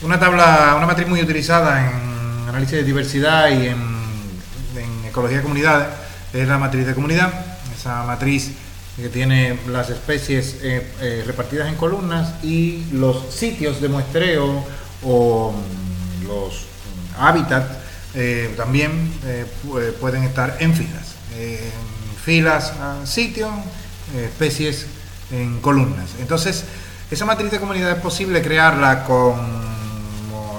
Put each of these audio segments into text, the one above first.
una matriz muy utilizada en análisis de diversidad y en ecología de comunidades, es la matriz de comunidad. Esa matriz que tiene las especies repartidas en columnas y los sitios de muestreo o los hábitats también pueden estar en filas. Filas a sitios, especies en columnas. Entonces, esa matriz de comunidad es posible crearla con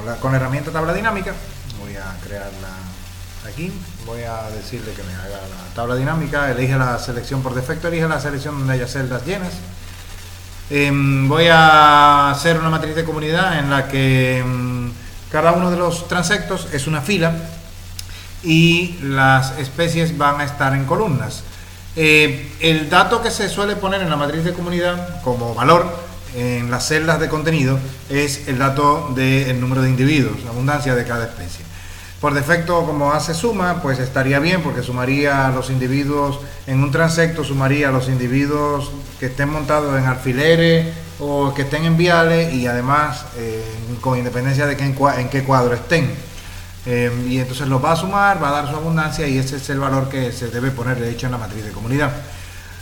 la herramienta tabla dinámica. Voy a crearla aquí. Voy a decirle que me haga la tabla dinámica. Elige la selección por defecto, elige la selección donde haya celdas llenas. Voy a hacer una matriz de comunidad en la que cada uno de los transectos es una fila y las especies van a estar en columnas. El dato que se suele poner en la matriz de comunidad como valor en las celdas de contenido es el dato del número de individuos, la abundancia de cada especie. Por defecto, como hace suma, pues estaría bien porque sumaría los individuos en un transecto, sumaría los individuos que estén montados en alfileres o que estén en viales y además con independencia de en qué cuadro estén. Y entonces los va a sumar, va a dar su abundancia y ese es el valor que se debe poner de hecho en la matriz de comunidad.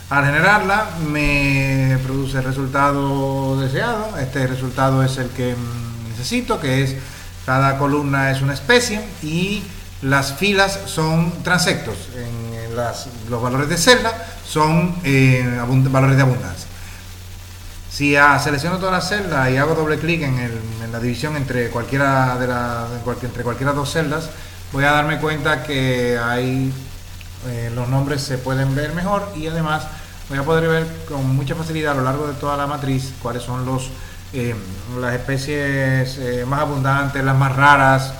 Al generarla me produce el resultado deseado. Este resultado es el que necesito, que es cada columna es una especie y las filas son transectos. Los valores de celda son valores de abundancia. Si selecciono todas las celdas y hago doble clic en la división entre cualquiera de dos celdas, voy a darme cuenta que hay los nombres se pueden ver mejor y además voy a poder ver con mucha facilidad a lo largo de toda la matriz cuáles son las especies más abundantes, las más raras.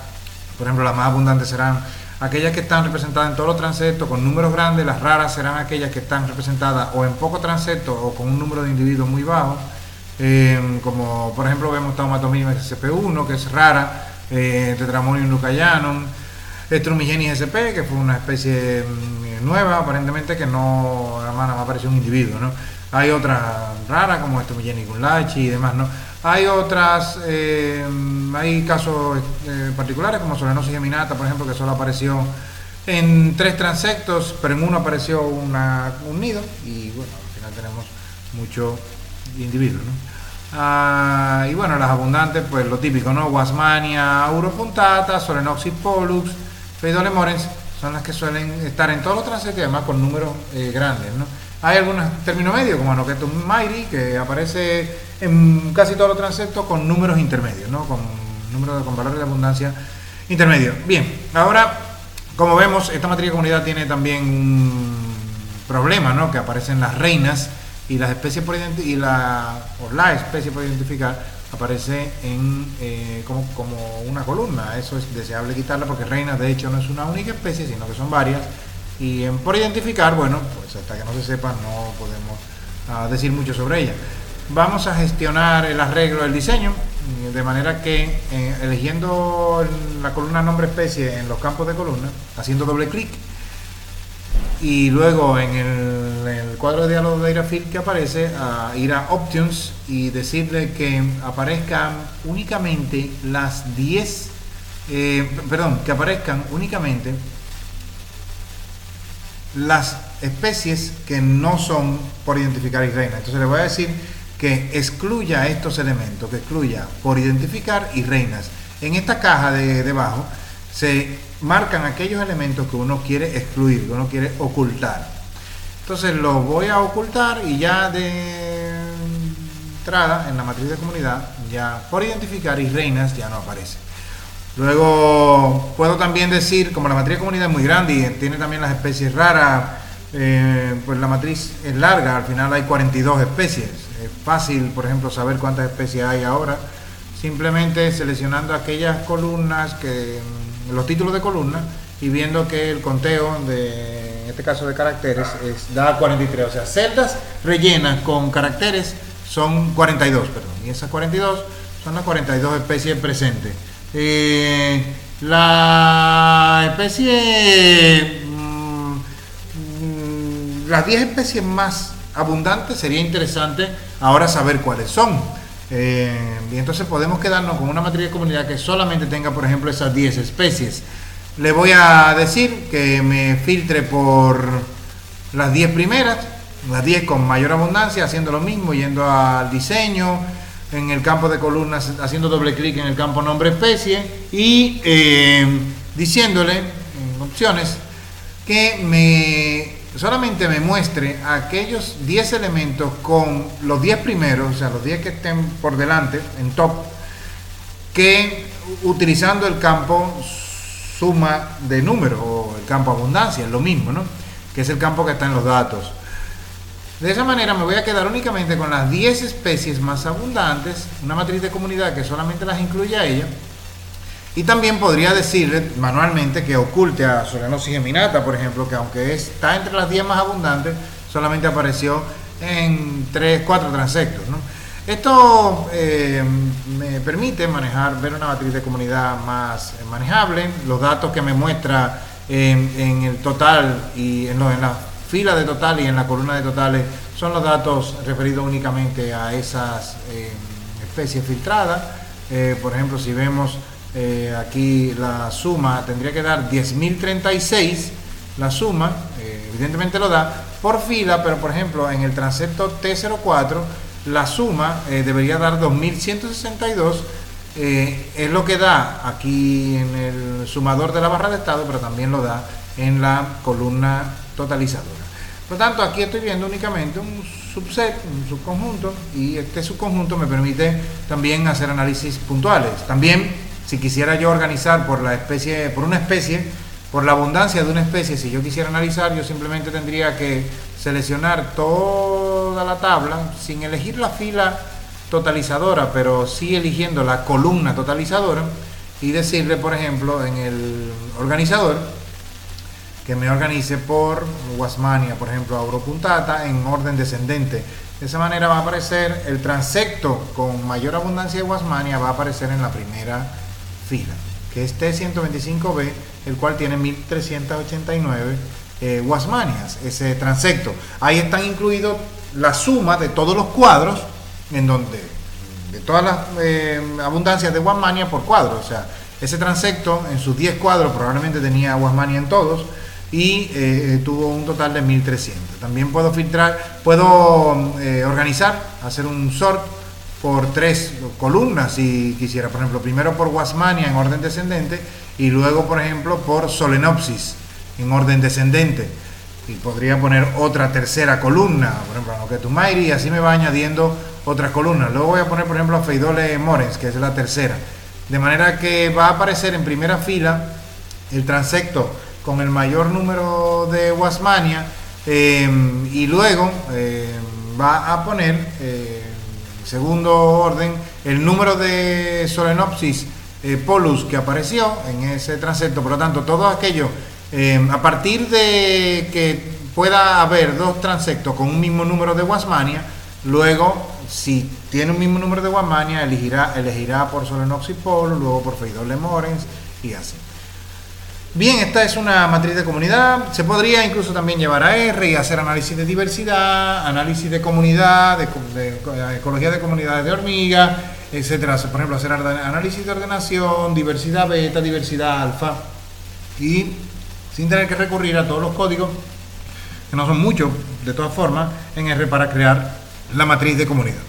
Por ejemplo, las más abundantes serán aquellas que están representadas en todos los transectos con números grandes. Las raras serán aquellas que están representadas o en poco transecto o con un número de individuos muy bajo, como por ejemplo vemos Taumatomyia sp1, que es rara, Tetramonium leucayanum, Strumigenis sp, que fue una especie nueva aparentemente, que no apareció un individuo, ¿no? Hay otras raras como Strumigenis gunlachi y demás, ¿no? Hay otras, hay casos particulares como Solenosis geminata, por ejemplo, que solo apareció en 3 transectos, pero en uno apareció un nido y bueno, al final tenemos muchos individuos, ¿no? Y bueno, las abundantes, pues lo típico, ¿no? Wasmannia auropunctata, Solenopsis pollux, Pseudolemorens, son las que suelen estar en todos los transectos y además con números grandes, ¿no? Hay algunos términos medios como Anoketum mairi, que aparece en casi todos los transectos con números intermedios, ¿no? Con valores de abundancia intermedios. Bien, ahora, como vemos, esta matriz de comunidad tiene también un problema, ¿no? Que aparecen las reinas y las especies la especie por identificar aparece como una columna. Eso es deseable quitarla porque reinas de hecho no es una única especie, sino que son varias. Y por identificar, bueno, pues hasta que no se sepa no podemos decir mucho sobre ella. Vamos a gestionar el arreglo del diseño, de manera que eligiendo la columna nombre especie en los campos de columna, haciendo doble clic, y luego en el cuadro de diálogo de Irafil que aparece, ir a Options y decirle que aparezcan únicamente las 10, que aparezcan únicamente las especies que no son por identificar y reina. Entonces le voy a decir que excluya estos elementos, que excluya por identificar y reinas. En esta caja de debajo se marcan aquellos elementos que uno quiere excluir, que uno quiere ocultar. Entonces los voy a ocultar y ya de entrada en la matriz de comunidad, ya por identificar y reinas ya no aparece. Luego puedo también decir, como la matriz de comunidad es muy grande y tiene también las especies raras, pues la matriz es larga, al final hay 42 especies. Es fácil, por ejemplo, saber cuántas especies hay ahora, simplemente seleccionando aquellas columnas, los títulos de columna, y viendo que el conteo, en este caso de caracteres, da 43. O sea, celdas rellenas con caracteres son 42, perdón, y esas 42 son las 42 especies presentes. La especie, las 10 especies más abundantes, sería interesante ahora saber cuáles son. Y entonces podemos quedarnos con una matriz de comunidad que solamente tenga, por ejemplo, esas 10 especies. Le voy a decir que me filtre por las 10 primeras, las 10 con mayor abundancia, haciendo lo mismo, yendo al diseño, en el campo de columnas, haciendo doble clic en el campo nombre especie y diciéndole en opciones que solamente me muestre aquellos 10 elementos con los 10 primeros, o sea, los 10 que estén por delante, en top, que utilizando el campo suma de número o el campo abundancia, es lo mismo, ¿no? Que es el campo que está en los datos. De esa manera me voy a quedar únicamente con las 10 especies más abundantes, una matriz de comunidad que solamente las incluye a ella, y también podría decirle manualmente que oculte a Solenopsis geminata, por ejemplo, que aunque está entre las 10 más abundantes, solamente apareció en 4 transectos, ¿no? Esto me permite ver una matriz de comunidad más manejable. Los datos que me muestra en el total y en la fila de total y en la columna de totales son los datos referidos únicamente a esas especies filtradas. Por ejemplo, si vemos aquí la suma, tendría que dar 10.036 la suma, evidentemente lo da por fila, pero por ejemplo en el transepto T04 la suma debería dar 2.162, es lo que da aquí en el sumador de la barra de estado, pero también lo da en la columna totalizadora. Por lo tanto, aquí estoy viendo únicamente un subset, un subconjunto, y este subconjunto me permite también hacer análisis puntuales. También, si quisiera yo organizar por una especie, por la abundancia de una especie, si yo quisiera analizar, yo simplemente tendría que seleccionar toda la tabla sin elegir la fila totalizadora, pero sí eligiendo la columna totalizadora y decirle, por ejemplo, en el organizador que me organice por Wasmannia, por ejemplo, Auropunctata en orden descendente. De esa manera va a aparecer el transecto con mayor abundancia de Wasmannia, va a aparecer en la primera fila, que es T125B, el cual tiene 1389 Wasmannias, ese transecto. Ahí están incluidos la suma de todos los cuadros, en donde de todas las abundancias de Wasmannia por cuadro. O sea, ese transecto en sus 10 cuadros probablemente tenía Wasmannia en todos y tuvo un total de 1300. También puedo filtrar, puedo organizar, hacer un sort por 3 columnas si quisiera, por ejemplo, primero por Wasmannia en orden descendente y luego, por ejemplo, por Solenopsis en orden descendente, y podría poner otra tercera columna, por ejemplo, Anoketumairi, y así me va añadiendo otras columnas. Luego voy a poner, por ejemplo, a Pheidole morens, que es la tercera, de manera que va a aparecer en primera fila el transecto con el mayor número de Wasmannia, y luego va a poner en segundo orden el número de Solenopsis polus que apareció en ese transecto. Por lo tanto, todo aquello a partir de que pueda haber 2 transectos con un mismo número de Wasmannia, luego si tiene un mismo número de Wasmannia elegirá por Solenopsis polus, luego por Pheidole morens y así. Bien, esta es una matriz de comunidad. Se podría incluso también llevar a R y hacer análisis de diversidad, análisis de comunidad, de ecología de comunidades de hormigas, etcétera. Por ejemplo, hacer análisis de ordenación, diversidad beta, diversidad alfa, y sin tener que recurrir a todos los códigos, que no son muchos de todas formas, en R para crear la matriz de comunidad.